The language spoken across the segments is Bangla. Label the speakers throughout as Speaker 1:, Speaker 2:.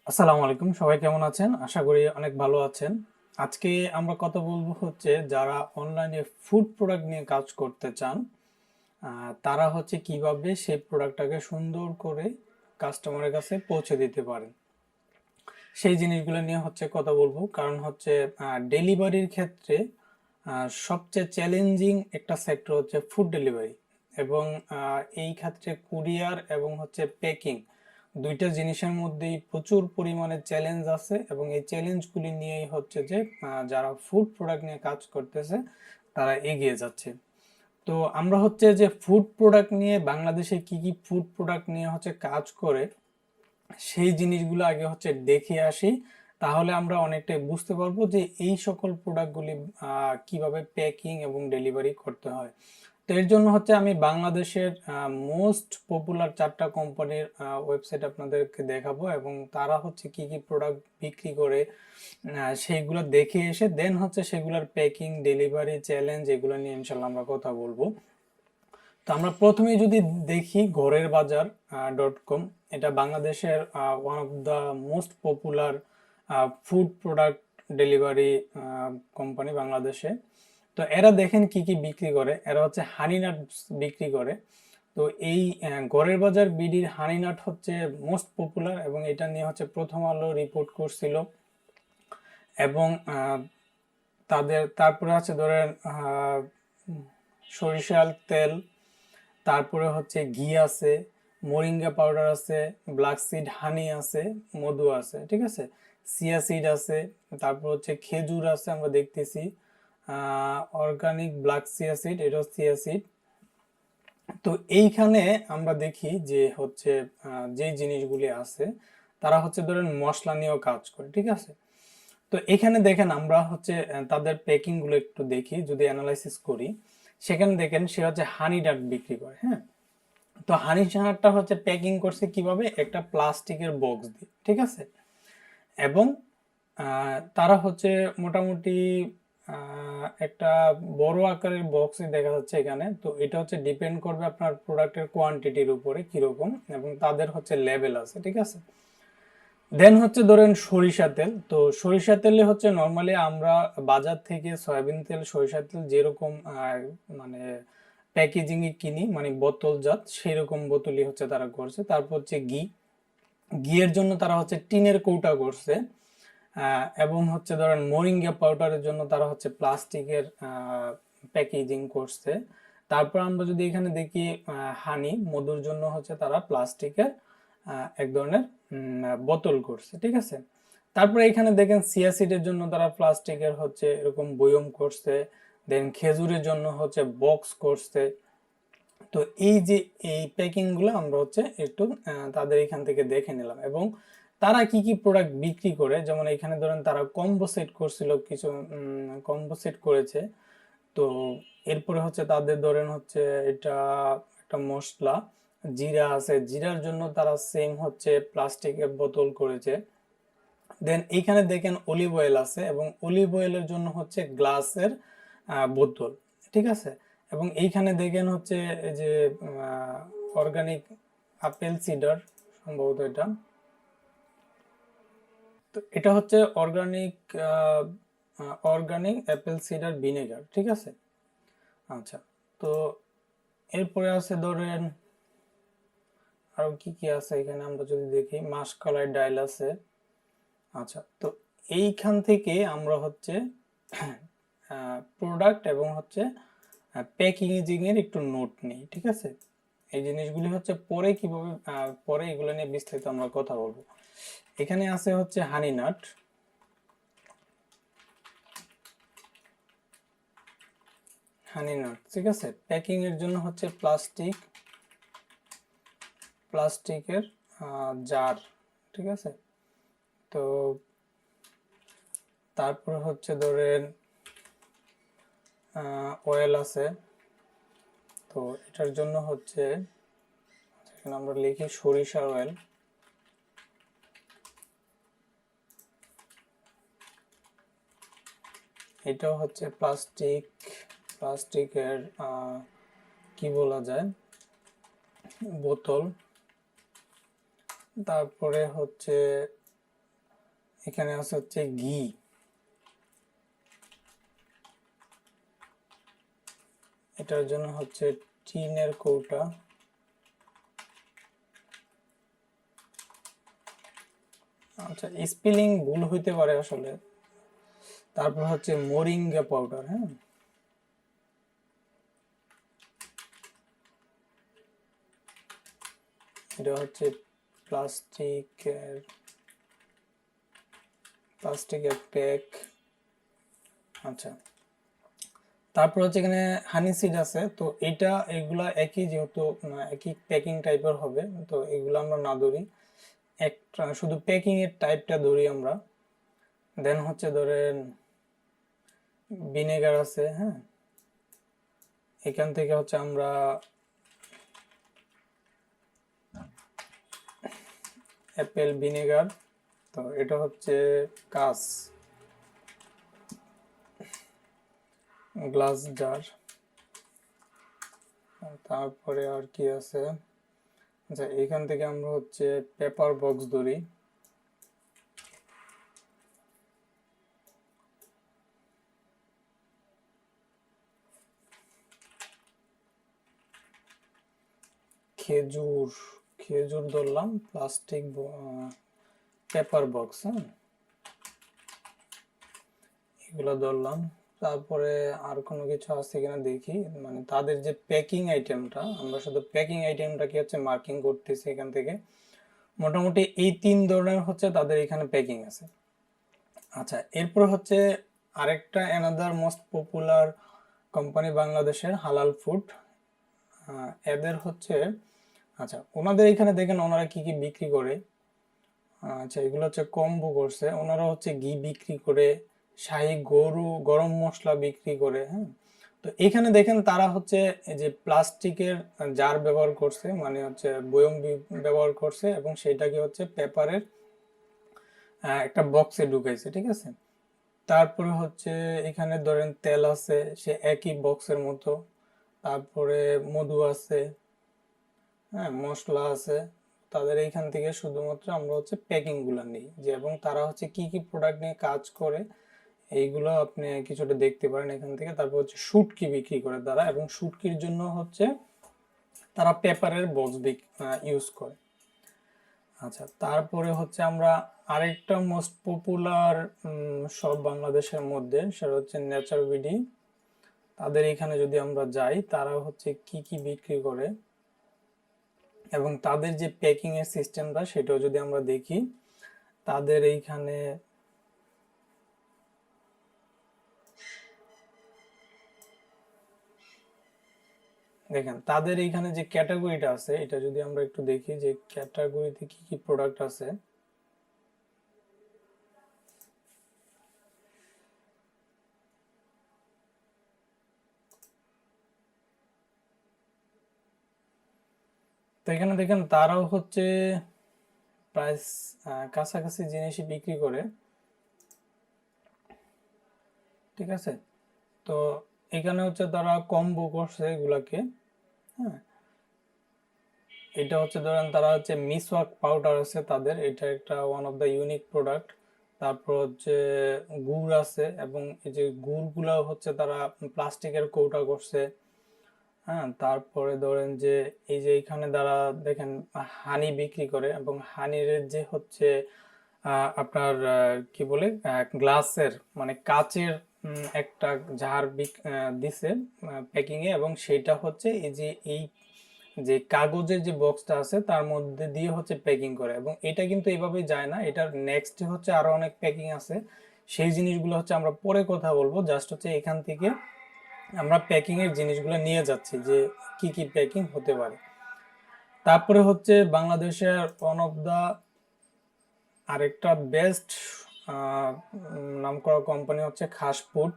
Speaker 1: আসসালামু আলাইকুম, সবাই কেমন আছেন? আশা করি অনেক ভালো আছেন। আজকে আমরা কথা বলবো হচ্ছে যারা অনলাইনে ফুড প্রোডাক্ট নিয়ে কাজ করতে চান, তারা হচ্ছে কিভাবে সেই প্রোডাক্টটাকে সুন্দর করে কাস্টমারের কাছে পৌঁছে দিতে পারেন। সেই জিনিসগুলো নিয়ে হচ্ছে কথা বলবো, কারণ হচ্ছে ডেলিভারির ক্ষেত্রে সবচেয়ে চ্যালেঞ্জিং একটা সেক্টর হচ্ছে ফুড ডেলিভারি। এবং এই ক্ষেত্রে কুরিয়ার এবং হচ্ছে প্যাকিং দুইটা জিনিসের মধ্যেই প্রচুর পরিমাণে চ্যালেঞ্জ আছে, এবং এই চ্যালেঞ্জগুলি নিয়েই হচ্ছে যে যারা ফুড প্রোডাক্ট নিয়ে কাজ করতেছে তারা এগিয়ে যাচ্ছে। তো আমরা হচ্ছে যে ফুড প্রোডাক্ট নিয়ে বাংলাদেশে কি কি ফুড প্রোডাক্ট নিয়ে হচ্ছে কাজ করে সেই জিনিসগুলো আগে হচ্ছে দেখে আসি, তাহলে আমরা অনেকটাই বুঝতে পারবো যে এই সকল প্রোডাক্টগুলি কিভাবে প্যাকিং এবং ডেলিভারি করতে হয়। তো এর জন্য হচ্ছে আমি বাংলাদেশের মোস্ট পপুলার 4টা কোম্পানির ওয়েবসাইট আপনাদেরকে দেখাবো, এবং তারা হচ্ছে কি কি প্রোডাক্ট বিক্রি করে সেইগুলো দেখে এসে দেন হচ্ছে সেগুলোর প্যাকিং, ডেলিভারি, চ্যালেঞ্জ এগুলো নিয়ে ইনশাল্লাহ আমরা কথা বলবো। তো আমরা প্রথমেই যদি দেখি ঘরের বাজার .com, এটা বাংলাদেশের one of the most popular food product delivery company বাংলাদেশে। তো এরা দেখেন কি কি বিক্রি করে, এরা হচ্ছে হানি নাট বিক্রি করে। তো এই ঘরের বাজার বিডির হানি নাট হচ্ছে মোস্ট পপুলার, এবং এটা নিয়ে হচ্ছে প্রথম আলো রিপোর্ট করছিল। এবং তারপরে আছে ধরেন সরিষার তেল, তারপরে হচ্ছে ঘি আছে, মোরিঙ্গা পাউডার আছে, ব্ল্যাক সিড হানি আছে, মধু আছে, ঠিক আছে, সিয়া সিড আছে, তারপর হচ্ছে খেজুর আছে আমরা দেখতেছি, অর্গানিক ব্ল্যাক সিয়া সিড, এটাও সিয়া সিড। তো এইখানে আমরা দেখি যে হচ্ছে যে জিনিসগুলি আছে তারা হচ্ছে ধরেন মশলা নিয়েও কাজ করে, ঠিক আছে। তো এখানে দেখেন আমরা হচ্ছে তাদের প্যাকিং গুলো একটু দেখি, যদি অ্যানালাইসিস করি, সেখানে দেখেন সে হচ্ছে হানি ডাট বিক্রি করে। হ্যাঁ, তো হানি ডাটটা হচ্ছে প্যাকিং করছে কিভাবে, একটা প্লাস্টিকের বক্স দিয়ে, ঠিক আছে। এবং তারা হচ্ছে মোটামুটি একটা বড় আকারের বক্সই দেখা যাচ্ছে এখানে। তো এটা হচ্ছে ডিপেন্ড করবে আপনার প্রোডাক্টের কোয়ান্টিটির উপরে কিরকম, এবং তাদের হচ্ছে লেভেল আছে, ঠিক আছে। দেন হচ্ছে ধরেন সরিষা তেল। তো সরিষা তেলে হচ্ছে নর্মালি আমরা বাজার থেকে সয়াবিন তেল, সরিষা তেল যেরকম মানে প্যাকেজিং এ কিনি, মানে বোতলজাত, সেই রকম বোতলই হচ্ছে তারা করছে। তারপর হচ্ছে ঘি, ঘিয়ের জন্য তারা হচ্ছে টিনের কৌটা করছে। এবং হচ্ছে ধরেন মোরিঙ্গা পাউডারের জন্য তারা হচ্ছে প্লাস্টিকের প্যাকেজিং করছে। তারপর আমরা যদি এখানে দেখি হানি, মধুর জন্য হচ্ছে তারা প্লাস্টিকের এক ধরনের বোতল করছে, ঠিক আছে। তারপরে এখানে দেখেন সিয়াসিডের জন্য তারা প্লাস্টিকের হচ্ছে এরকম বয়ম করছে। দেন খেজুরের জন্য হচ্ছে বক্স করছে। তো এই যে এই প্যাকিং গুলো আমরা হচ্ছে একটু তাদের এখান থেকে দেখে নিলাম, এবং তারা কি কি প্রোডাক্ট বিক্রি করে। যেমন এখানে ধরেন তারা কম্বো সেট করছিল, কিছু কম্বো সেট করেছে। তো এরপরে হচ্ছে তাদের ধরেন হচ্ছে এটা একটা মশলা জিরা আছে, জিরার জন্য তারা সেম হচ্ছে প্লাস্টিকের বোতল করেছে। দেন এইখানে দেখেন অলিভ অয়েল আছে, এবং অলিভ অয়েলের জন্য হচ্ছে গ্লাসের বোতল, ঠিক আছে। এবং এইখানে দেখেন হচ্ছে এই যে অর্গানিক আপেল সিডার, সম্ভবত এটা। তো এটা হচ্ছে organic organic Apple cider vinegar, ঠিক আছে। আচ্ছা, তো এরপরে আছে ধরেন আরো কি কি আছে এখানে আমরা যদি দেখি, মাসকলাই ডাইল আছে। আচ্ছা, তো এইখান থেকে আমরা হচ্ছে প্রোডাক্ট এবং হচ্ছে প্যাকেজিং এর একটু নোট নেই, ঠিক আছে। এই জিনিসগুলি হচ্ছে পরে কিভাবে পরে এগুলো নিয়ে বিস্তারিত আমরা কথা বলবো। এখানে আছে হচ্ছে হানি নাট, হানি নাট, ঠিক আছে। প্যাকিং এর জন্য হচ্ছে প্লাস্টিকের জার, ঠিক আছে। তো তারপর হচ্ছে ধরেন অয়েল আছে। তো এটার জন্য হচ্ছে এখানে আমরা লিখি সরিষার অয়েল। এটাও হচ্ছে প্লাস্টিকের কি বলা যায়, বোতল। তারপরে হচ্ছে এখানে আছে হচ্ছে ঘি, এটার জন্য হচ্ছে টিনের কৌটা, আচ্ছা স্পেলিং ভুল হইতে পারে আসলে। তারপর হচ্ছে মোরিঙ্গা পাউডার, হ্যাঁ এটা হচ্ছে প্লাস্টিকের প্লাস্টিকের প্যাক। আচ্ছা তারপর হচ্ছে এখানে হানি সিড আছে, তো এটা এগুলা একই, যেহেতু একই প্যাকিং টাইপের হবে, তো এগুলো আমরা না ধরি, একটা শুধু প্যাকিং এর টাইপটা ধরি আমরা। দেন হচ্ছে ধরেন ভিনেগার আছে, হ্যাঁ এখান থেকে হচ্ছে আমরা অ্যাপেল ভিনেগার, তো এটা হচ্ছে কাঁচ গ্লাস জার। তারপরে আর কি আছে, আচ্ছা এখান থেকে আমরা হচ্ছে পেপার বক্স ধরি, খেজুর খেজুর ধরলাম, প্লাস্টিক পেপার বক্স, হ্যাঁ এগুলো ধরলাম। তারপরে আর কোনো কিছু আছে কিনা দেখি, মানে তাদের যে প্যাকিং আইটেমটা, আমরা শুধু প্যাকিং আইটেমটা কি হচ্ছে মার্কিং করতেছি এখান থেকে। মোটামুটি এই 3 ধরনের হচ্ছে তাদের এখানে প্যাকিং আছে। আচ্ছা এরপর হচ্ছে আরেকটা অ্যানাদার মোস্ট পপুলার কোম্পানি বাংলাদেশের, হালাল ফুড। এদের হচ্ছে, আচ্ছা ওনাদের এখানে দেখেন ওনারা কি কি বিক্রি করে। আচ্ছা এগুলো হচ্ছে কম্বো করছে, ওনারা হচ্ছে ঘি বিক্রি করে, শাহী গরু গরম মশলা বিক্রি করে, হ্যাঁ তো এখানে দেখেন তারা হচ্ছে এই যে প্লাস্টিকের জার ব্যবহার করছে, মানে হচ্ছে বয়ম ব্যবহার করছে, এবং সেটাকে হচ্ছে পেপারের একটা বক্সে ঢুকাইছে, ঠিক আছে। তারপরে হচ্ছে এখানে ধরেন তেল আছে, সে একই বক্সের মতো। তারপরে মধু আছে, হ্যাঁ মশলা আছে। তাদের এইখান থেকে শুধুমাত্র আমরা হচ্ছে প্যাকিং গুলা নিই, যে এবং তারা হচ্ছে কি কি প্রোডাক্ট নিয়ে কাজ করে এইগুলো আপনি কিছুটা দেখতে পারেন এখান থেকে। তারপর হচ্ছে শুটকি বিক্রি করে তারা, এবং শুটকির জন্য হচ্ছে তারা পেপারের বক্স ইউজ করে। আচ্ছা তারপরে হচ্ছে আমরা আরেকটা মোস্ট পপুলার সব বাংলাদেশের মধ্যে, সেটা হচ্ছে নেচার বিডি। তাদের এখানে যদি আমরা যাই, তারা হচ্ছে কি কি বিক্রি করে এবং তাদের যে প্যাকিং এর সিস্টেমটা সেটাও যদি আমরা দেখি, তাদের এইখানে দেখেন তাদের এইখানে যে ক্যাটাগরিটা আছে, এটা যদি আমরা একটু দেখি যে ক্যাটাগরিতে কি কি প্রোডাক্ট আছে। তো এখানে দেখেন তারাও হচ্ছে প্রায় কাছাকাছি জিনিসই বিক্রি করে, ঠিক আছে। তো এখানে হচ্ছে তারা কম্বো করছে এগুলাকে, হ্যাঁ এটা হচ্ছে ধরেন তারা হচ্ছে মিসওয়াক পাউডার আছে তাদের, এটা একটা one of the unique product. তারপর হচ্ছে গুড় আছে, এবং এই যে গুড়গুলো হচ্ছে তারা প্লাস্টিকের কৌটা করছে, হ্যাঁ। তারপরে ধরেন যে এই যে এখানে তারা দেখেন হানি বিক্রি করে, এবং হানির যে হচ্ছে আপনার কি বলে গ্লাসের মানে কাচের একটা জার দিছে প্যাকিং এ, এবং সেটা হচ্ছে এই যে এই যে কাগজের যে বক্সটা আছে তার মধ্যে দিয়ে হচ্ছে প্যাকিং করে, এবং এটা কিন্তু এভাবে যায় না, এটার নেক্সট হচ্ছে আরো অনেক প্যাকিং আছে। সেই জিনিসগুলো হচ্ছে আমরা পরে কথা বলবো, জাস্ট হচ্ছে এখান থেকে আমরা প্যাকিং এর জিনিসগুলো নিয়ে যাচ্ছি যে কি কি প্যাকিং হতে পারে। তারপরে হচ্ছে বাংলাদেশের ওয়ান অফ দা আরেকটা বেস্ট নামকরা কোম্পানি হচ্ছে খাসফুড।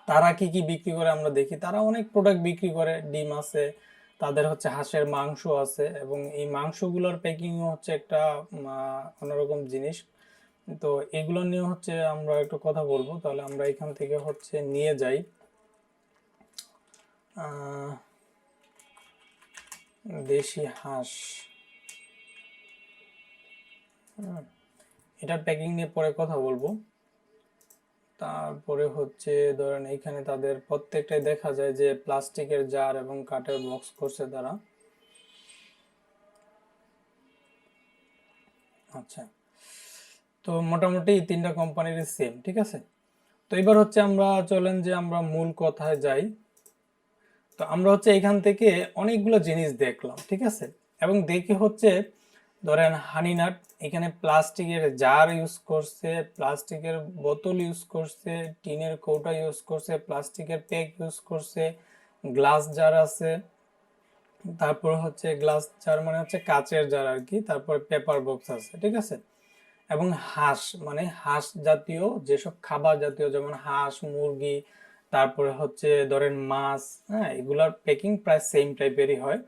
Speaker 1: তারা কি কি বিক্রি করে আমরা দেখি, তারা অনেক প্রোডাক্ট বিক্রি করে, ডিম আছে, তাদের হচ্ছে হাঁসের মাংস আছে, এবং এই মাংসগুলোর প্যাকিংও হচ্ছে একটা অন্যরকম জিনিস। তো এগুলো নিয়ে হচ্ছে আমরা একটু কথা বলবো, তাহলে আমরা এখান থেকে হচ্ছে নিয়ে যাই দেশি হাঁস, এটার প্যাকিং নিয়ে পরে কথা বলবো। তারপরে হচ্ছে ধরেন এইখানে তাদের প্রত্যেকটাই দেখা যায় যে প্লাস্টিকের জার এবং কাঠের বক্স করছে তারা। আচ্ছা, তো মোটামুটি তিনটা কোম্পানির সেম, ঠিক আছে। তো এবার হচ্ছে আমরা চলেন যে আমরা মূল কথায় যাই। তো আমরা হচ্ছে এখান থেকে অনেকগুলো জিনিস দেখলাম, ঠিক আছে, এবং দেখে হচ্ছে ধরেন হানিনাট এখানে প্লাস্টিকের জার ইউজ করছে, প্লাস্টিকের বোতল ইউজ করছে, টিনের কৌটা ইউজ করছে, প্লাস্টিকের প্যাক ইউজ করছে, গ্লাস জার আছে, তারপর হচ্ছে গ্লাস জার মানে হচ্ছে কাচের জার আর কি, তারপর পেপার বক্স আছে, ঠিক আছে। এবং হাঁস মানে হাঁস জাতীয় যেসব খাবার জাতীয়, যেমন হাঁস, মুরগি, তারপরে হচ্ছে ধরেন মাছ, হ্যাঁ, এগুলার প্যাকিং প্রায় সেম টাইপেরই হয়।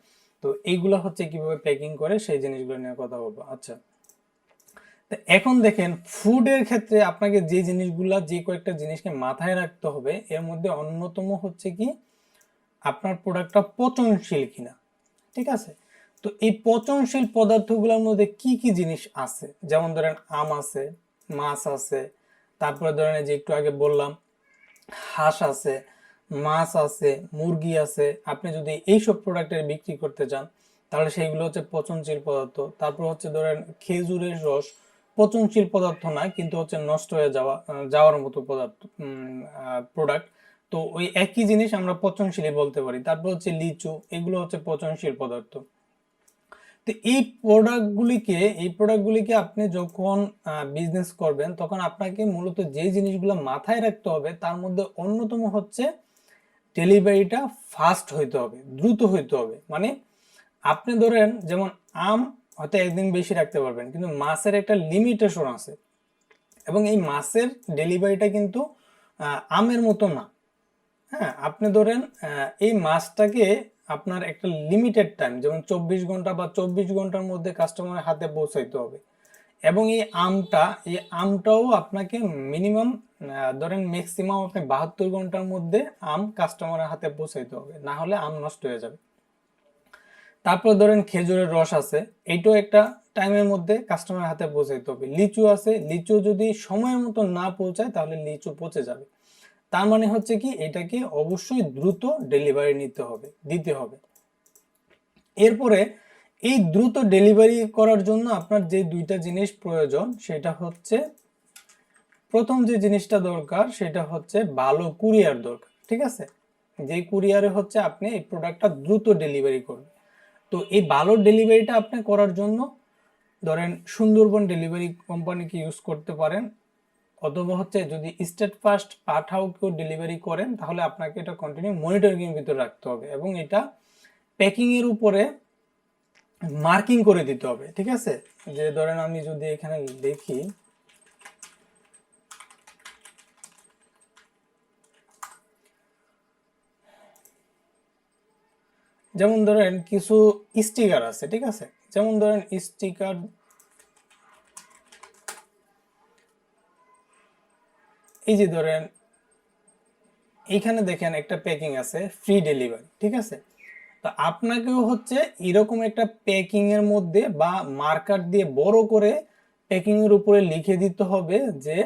Speaker 1: তো এইগুলা হচ্ছে কিভাবে প্যাকিং করে সেই জিনিসগুলো নিয়ে কথা বলবো। আচ্ছা, তো এখন দেখেন ফুডের ক্ষেত্রে আপনাকে যে জিনিসগুলা, যে কয়েকটা জিনিসকে মাথায় রাখতে হবে, এর মধ্যে অন্যতম হচ্ছে কি আপনার প্রোডাক্টটা পচনশীল কিনা, ঠিক আছে। তো এই পচনশীল পদার্থগুলোর মধ্যে কি কি জিনিস আছে, যেমন ধরেন আম আছে, মাছ আছে, তারপরে ধরেন যে একটু আগে বললাম হাঁস আছে, মাছ আছে, মুরগি আছে। আপনি যদি এইসব প্রোডাক্টের বিক্রি করতে চান তাহলে সেইগুলো হচ্ছে পচনশীল পদার্থ। তারপর হচ্ছে ধরেন খেজুরের রস পচনশীল পদার্থ না, কিন্তু হচ্ছে নষ্ট হয়ে যাওয়ার মতো পদার্থ, প্রোডাক্ট। তো ওই একই জিনিস আমরা পচনশীলই বলতে পারি। তারপর হচ্ছে লিচু, এগুলো হচ্ছে পচনশীল পদার্থ। তো এই প্রোডাক্টগুলিকে আপনি যখন বিজনেস করবেন তখন আপনাকে মূলত যে জিনিসগুলো মাথায় রাখতে হবে তার মধ্যে অন্যতম হচ্ছে ডেলিভারিটা ফাস্ট হইতে হবে, দ্রুত হইতে হবে। মানে আপনি ধরেন যেমন আম হয়তো একদিন বেশি রাখতে পারবেন, কিন্তু মাছের একটা লিমিটেশন আছে, এবং এই মাছের ডেলিভারিটা কিন্তু আমের মতো না। হ্যাঁ, আপনি ধরেন এই মাছটাকে আপনার একটা লিমিটেড টাইম, যেমন 24 ঘন্টা বা 24 ঘন্টার মধ্যে কাস্টমারের হাতে পৌঁছাইতে হবে। এবং এই আমটাও আপনাকে মিনিমাম ধরেন ম্যাক্সিমাম আপনি 72 ঘন্টার মধ্যে আম কাস্টমারের হাতে পৌঁছাইতে হবে, না হলে আম নষ্ট হয়ে যাবে। তারপর ধরেন খেজুরের রস আছে, এইটাও একটা টাইমের মধ্যে কাস্টমারের হাতে পৌঁছাইতে হবে। লিচু আছে, লিচু যদি সময়ের মতো না পৌঁছায় তাহলে লিচু পচে যাবে। তার মানে হচ্ছে কি এটাকে অবশ্যই দ্রুত ডেলিভারি দিতে হবে। এরপরে এই দ্রুত ডেলিভারি করার জন্য আপনার যে দুইটা জিনিস প্রয়োজন, সেটা হচ্ছে প্রথম যে জিনিসটা দরকার সেটা হচ্ছে ভালো কুরিয়ার দরকার, ঠিক আছে। যে কুরিয়ারে হচ্ছে আপনি এই প্রোডাক্টটা দ্রুত ডেলিভারি করবেন। তো এই ভালো ডেলিভারিটা আপনি করার জন্য ধরেন সুন্দরবন ডেলিভারি কোম্পানিকে ইউজ করতে পারেন, অথবা হচ্ছে যদি স্টেট ফার্স্ট পাঠাও কেউ ডেলিভারি করেন তাহলে আপনাকে এটা কন্টিনিউ মনিটরিং এর ভিতরে রাখতে হবে, এবং এটা প্যাকিং এর উপরে মার্কিং করে দিতে হবে, ঠিক আছে। যে ধরেন আমি যদি এখানে দেখি, যেমন ধরেন কিছু স্টিকার আছে, ঠিক আছে, যেমন ধরেন স্টিকার, এই যে ধরেন এইখানে দেখেন একটা প্যাকিং আছে ফ্রি ডেলিভারি, ঠিক আছে। তো আপনাকেও হচ্ছে এরকম একটা প্যাকিং এর মধ্যে বা মার্কার দিয়ে বড় করে প্যাকিং এর উপরে লিখে দিতে হবে যে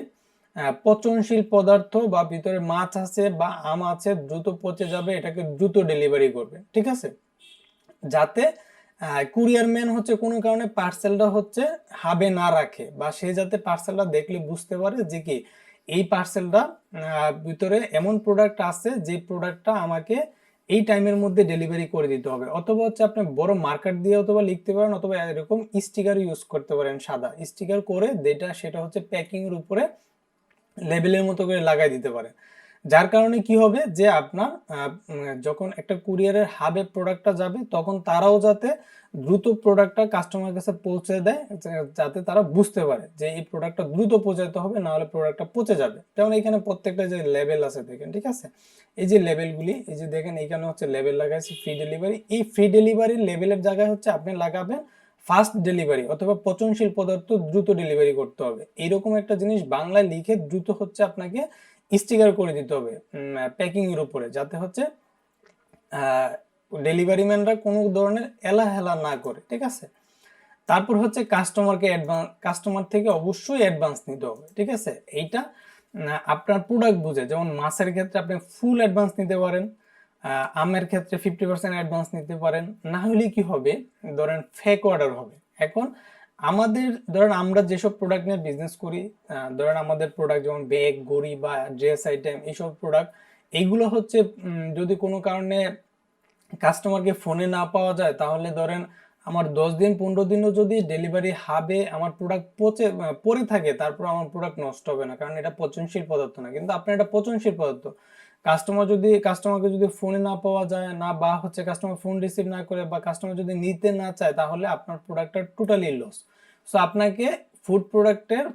Speaker 1: পচনশীল পদার্থ বা ভিতরে মাছ আছে বা আম আছে, দ্রুত পচে যাবে, এটাকে দ্রুত ডেলিভারি করবে, ঠিক আছে। যাতে কুরিয়ার ম্যান হচ্ছে কোনো কারণে পার্সেলটা হচ্ছে হাবে না রাখে, বা সে যাতে পার্সেলটা দেখলে বুঝতে পারে যে কি এই পার্সেলটা ভিতরে এমন প্রোডাক্ট আছে যে প্রোডাক্টটা আমাকে এই টাইমের মধ্যে ডেলিভারি করে দিতে হবে। অথবা হচ্ছে আপনি বড় মার্কার দিয়ে অথবা লিখতে পারেন, অথবা এরকম স্টিকার ইউজ করতে পারেন, সাদা স্টিকার করে সেটা হচ্ছে প্যাকিং এর উপরে লেবেলের মতো করে লাগাই দিতে পারে। যার কারণে কি হবে যে আপনার যখন একটা কুরিয়ারের হাবে প্রোডাক্টটা যাবে তখন তারাও যাতে দ্রুত প্রোডাক্টটা কাস্টমার কাছে পৌঁছে দেয়, যাতে তারা বুঝতে পারে যে এই প্রোডাক্টটা দ্রুত পৌঁছাতে হবে, না হলে প্রোডাক্টটা পচে যাবে। যেমন এখানে প্রত্যেকটা যে লেবেল আছে দেখেন, ঠিক আছে, এই যে লেবেলগুলি, এই যে দেখেন এখানে হচ্ছে লেবেল লাগাইছে ফ্রি ডেলিভারি। এই ফ্রি ডেলিভারির লেবেলের জায়গায় হচ্ছে আপনি লাগাবেন ফাস্ট ডেলিভারি অথবা পচনশীল পদার্থ দ্রুত ডেলিভারি করতে হবে। এইরকম একটা জিনিস বাংলায় লিখে দ্রুত হচ্ছে আপনাকে স্টিকার করে দিতে হবে প্যাকিং এর উপরে, যাতে হচ্ছে ডেলিভারি ম্যানরা কোনো ধরনের এলাহেলা না করে, ঠিক আছে। তারপর হচ্ছে কাস্টমার থেকে অবশ্যই অ্যাডভান্স নিতে হবে, ঠিক আছে। এইটা আপনার প্রোডাক্ট বুঝে, যেমন মাছের ক্ষেত্রে আপনি ফুল অ্যাডভান্স নিতে পারেন, আমের ক্ষেত্রে 50% অ্যাডভান্স নিতে পারেন। না হলে কি হবে, ধরেন ফেক অর্ডার হবে। এখন ধরেন আমরা যেসব প্রোডাক্ট নিয়ে বিজনেস করি, ধরেন আমাদের প্রোডাক্ট যেমন ব্যাগ, ঘড়ি বা ড্রেস আইটেম, এইসব প্রোডাক্ট, এইগুলো হচ্ছে যদি কোনো কারণে কাস্টমারকে ফোনে না পাওয়া যায়, তাহলে ধরেন আমার 10 দিন 15 দিনও যদি ডেলিভারি হাবে আমার প্রোডাক্ট পড়ে থাকে, তারপর আমার প্রোডাক্ট নষ্ট হবে না, কারণ এটা পচনশীল পদার্থ না। কিন্তু আপনার এটা পচনশীল পদার্থ, কাস্টমারকে যদি ফোনে না পাওয়া যায় না, বা হচ্ছে কাস্টমার ফোন রিসিভ না করে, বা কাস্টমার যদি নিতে না চায়, তাহলে আপনার প্রোডাক্টটা টোটালি লস। সো আপনাকে ফুড প্রোডাক্টের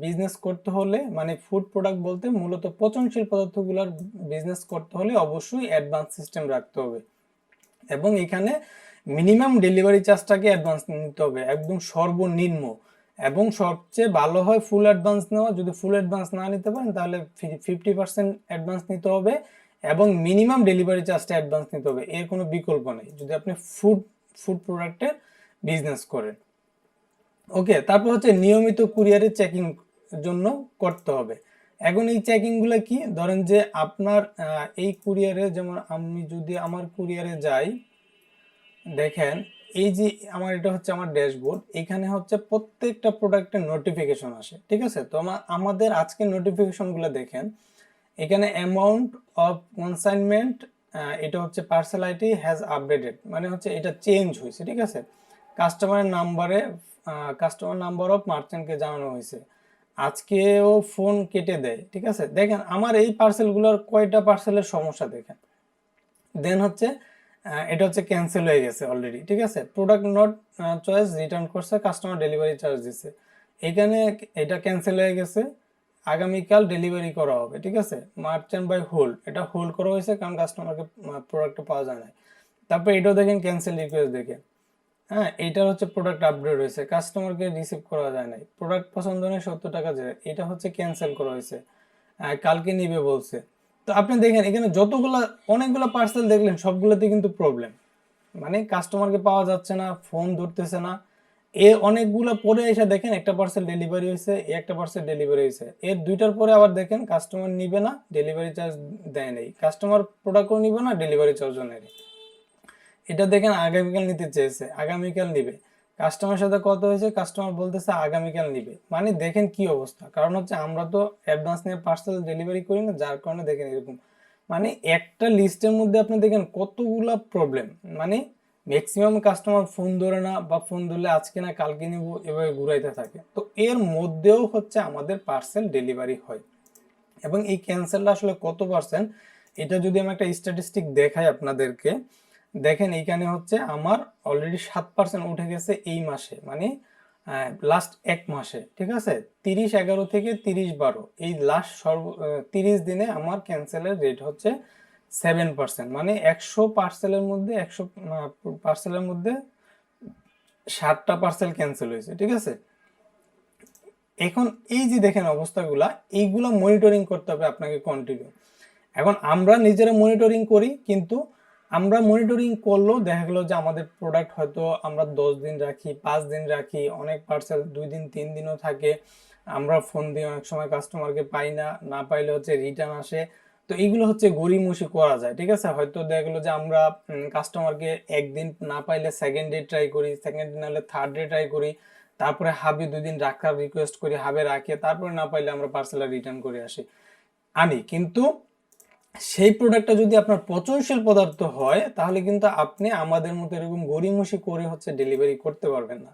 Speaker 1: বিজনেস করতে হলে, মানে ফুড প্রোডাক্ট বলতে মূলত পচনশীল পদার্থগুলোর বিজনেস করতে হলে অবশ্যই অ্যাডভান্স সিস্টেম রাখতে হবে, এবং এখানে মিনিমাম ডেলিভারি চার্জটাকে অ্যাডভান্স নিতে হবে, একদম সর্বনিম্ন। এবং সবচেয়ে ভালো হয় ফুল অ্যাডভান্স নেওয়া। যদি ফুল অ্যাডভান্স না নিতে পারেন, তাহলে 50% অ্যাডভান্স নিতে হবে, এবং মিনিমাম ডেলিভারি চার্জটা অ্যাডভান্স নিতে হবে। এর কোনো বিকল্প নেই যদি আপনি ফুড প্রোডাক্টের বিজনেস করেন। ওকে, তারপর হচ্ছে নিয়মিত কুরিয়ারের চেকিং জন্য করতে হবে। এখন এই চেকিংগুলো কি, ধরেন যে আপনার এই কুরিয়ারে, যেমন আমি যদি আমার কুরিয়ারে যাই, দেখেন এই যে এটা হচ্ছে আমার ড্যাশবোর্ড, এখানে হচ্ছে প্রত্যেকটা প্রোডাক্টের নোটিফিকেশন আসে, ঠিক আছে। তো আমাদের আজকে নোটিফিকেশনগুলো দেখেন, এখানে অ্যামাউন্ট অফ কনসাইনমেন্ট, এটা হচ্ছে পার্সেল আইডি হ্যাজ আপডেটেড, মানে হচ্ছে এটা চেঞ্জ হয়েছে, ঠিক আছে। কাস্টমার নাম্বার অফ মার্চেন্টকে জানানো হয়েছে, আজকেও ফোন কেটে দেয়, ঠিক আছে। দেখেন আমার এই পার্সেলগুলোর কয়টা পার্সেলের সমস্যা দেখেন। দেন হচ্ছে এটা হচ্ছে ক্যান্সেল হয়ে গেছে অলরেডি, ঠিক আছে। প্রোডাক্ট নট চয়েস রিটার্ন করছে, কাস্টমার ডেলিভারি চার্জ দিচ্ছে, এখানে এটা ক্যান্সেল হয়ে গেছে, আগামীকাল ডেলিভারি করা হবে, ঠিক আছে। মার্চেন্ট বাই হোল্ড, এটা হোল্ড করা হয়েছে কারণ কাস্টমারকে প্রোডাক্টটা পাওয়া যায় না। তারপর এটাও দেখেন ক্যান্সেল রিকোয়েস্ট দেখেন, হ্যাঁ, এইটা হচ্ছে প্রোডাক্ট আপডেট হয়েছে, কাস্টমারকে রিসিভ করা যায় নাই, প্রোডাক্ট পছন্দ নেই 70 টাকা যায়, এটা হচ্ছে ক্যান্সেল করা হয়েছে, কালকে নিবে বলছে। তো আপনি দেখেন এখানে অনেকগুলো পার্সেল দেখলেন, সবগুলোতে কিন্তু প্রবলেম, মানে কাস্টমারকে পাওয়া যাচ্ছে না, ফোন ধরতেছে না। অনেকগুলো পরে এসে দেখেন একটা পার্সেল ডেলিভারি হয়েছে, একটা পার্সেল ডেলিভারি হয়েছে, এর দুইটার পরে আবার দেখেন কাস্টমার নিবে না, ডেলিভারি চার্জ দেয় নাই, কাস্টমার প্রোডাক্টও নিবে না, ডেলিভারি চার্জও নেয়। এটা দেখেন আগামীকাল নিতে চেয়েছে, আগামীকাল নিবে, কাস্টমার সাথে কত হয়েছে, কাস্টমার বলতেছে আগামীকাল নিবে। মানে দেখেন কি অবস্থা, কারণ হচ্ছে আমরা তো অ্যাডভান্স নিয়ে পার্সেল ডেলিভারি করি না, যার কারণে দেখেন এরকম। মানে একটা লিস্টের মধ্যে আপনি দেখেন কতগুলা প্রবলেম, মানে ম্যাক্সিমাম কাস্টমার ফোন ধরে না, বা ফোন ধরলে আজকে না কালকে নিব, এভাবে ঘুরাইতে থাকে। তো এর মধ্যেও হচ্ছে আমাদের পার্সেল ডেলিভারি হয়, এবং এই ক্যান্সেলটা আসলে কত পার্সেন্ট, এটা যদি আমি একটা স্ট্যাটিস্টিক দেখাই আপনাদেরকে, দেখেন এইখানে হচ্ছে আমার অলরেডি 7% উঠে গেছে এই মাসে, মানে লাস্ট 1 মাসে, ঠিক আছে। 30/11 থেকে 30/12 এই লাস্ট 30 দিনে আমার ক্যান্সেলের রেট হচ্ছে 7%, মানে 100 পার্সেলের মধ্যে 7টা পার্সেল ক্যান্সেল হয়েছে, ঠিক আছে। এখন এই যে দেখেন অবস্থাগুলা, এইগুলা মনিটরিং করতে হবে আপনাকে কন্টিনিউ। এখন আমরা নিজেরা মনিটরিং করি, কিন্তু আমরা মনিটরিং করলেও দেখা গেলো যে আমাদের প্রোডাক্ট হয়তো আমরা 10 দিন রাখি, 5 দিন রাখি, অনেক পার্সেল 2 দিন 3 দিনও থাকে, আমরা ফোন দিয়ে অনেক সময় কাস্টমারকে পাই না, না পাইলে হচ্ছে রিটার্ন আসে। তো এইগুলো হচ্ছে গড়িমসি করা যায়, ঠিক আছে। হয়তো দেখা গেলো যে আমরা কাস্টমারকে একদিন না পাইলে সেকেন্ড ডে ট্রাই করি, সেকেন্ড ডে নাহলে থার্ড ডে ট্রাই করি, তারপরে হাবে 2 দিন রাখার রিকোয়েস্ট করি, হাবে রাখে, তারপরে না পাইলে আমরা পার্সেল রিটার্ন করে আনি। কিন্তু সেই প্রোডাক্টটা যদি আপনার পচনশীল পদার্থ হয়, তাহলে কিন্তু আপনি আমাদের মতো এরকম গড়িমসি করে হচ্ছে ডেলিভারি করতে পারবেন না।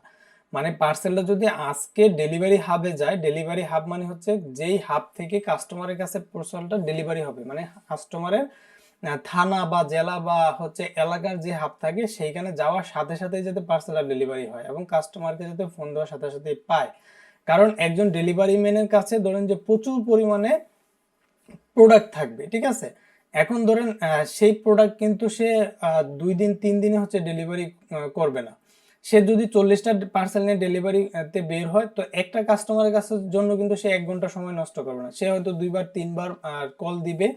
Speaker 1: মানে পার্সেলটা যদি আজকে ডেলিভারি হাবে যায়, ডেলিভারি হাব মানে হচ্ছে যেই হাব থেকে কাস্টমারের কাছে পার্সেলটা ডেলিভারি হবে, মানে কাস্টমারের থানা বা জেলা বা হচ্ছে এলাকার যে হাব থাকে, সেইখানে যাওয়ার সাথে সাথেই যাতে পার্সেলটা ডেলিভারি হয়, এবং কাস্টমারকে যাতে ফোন দেওয়ার সাথে সাথেই পায়। কারণ একজন ডেলিভারি ম্যানের কাছে ধরেন যে প্রচুর পরিমাণে প্রোডাক্ট থাকবে, ঠিক আছে। এখন ধরেন সেই প্রোডাক্ট কিন্তু সে 2 দিন 3 দিনে হচ্ছে ডেলিভারি করবে না। সে যদি 40টা পার্সেল নিয়ে ডেলিভারিতে বের হয়, তো একটা কাস্টমারের কাছে জন্য কিন্তু সে 1 ঘন্টা সময় নষ্ট করবে না, সে হয়তো 2বার 3বার কল দিবে,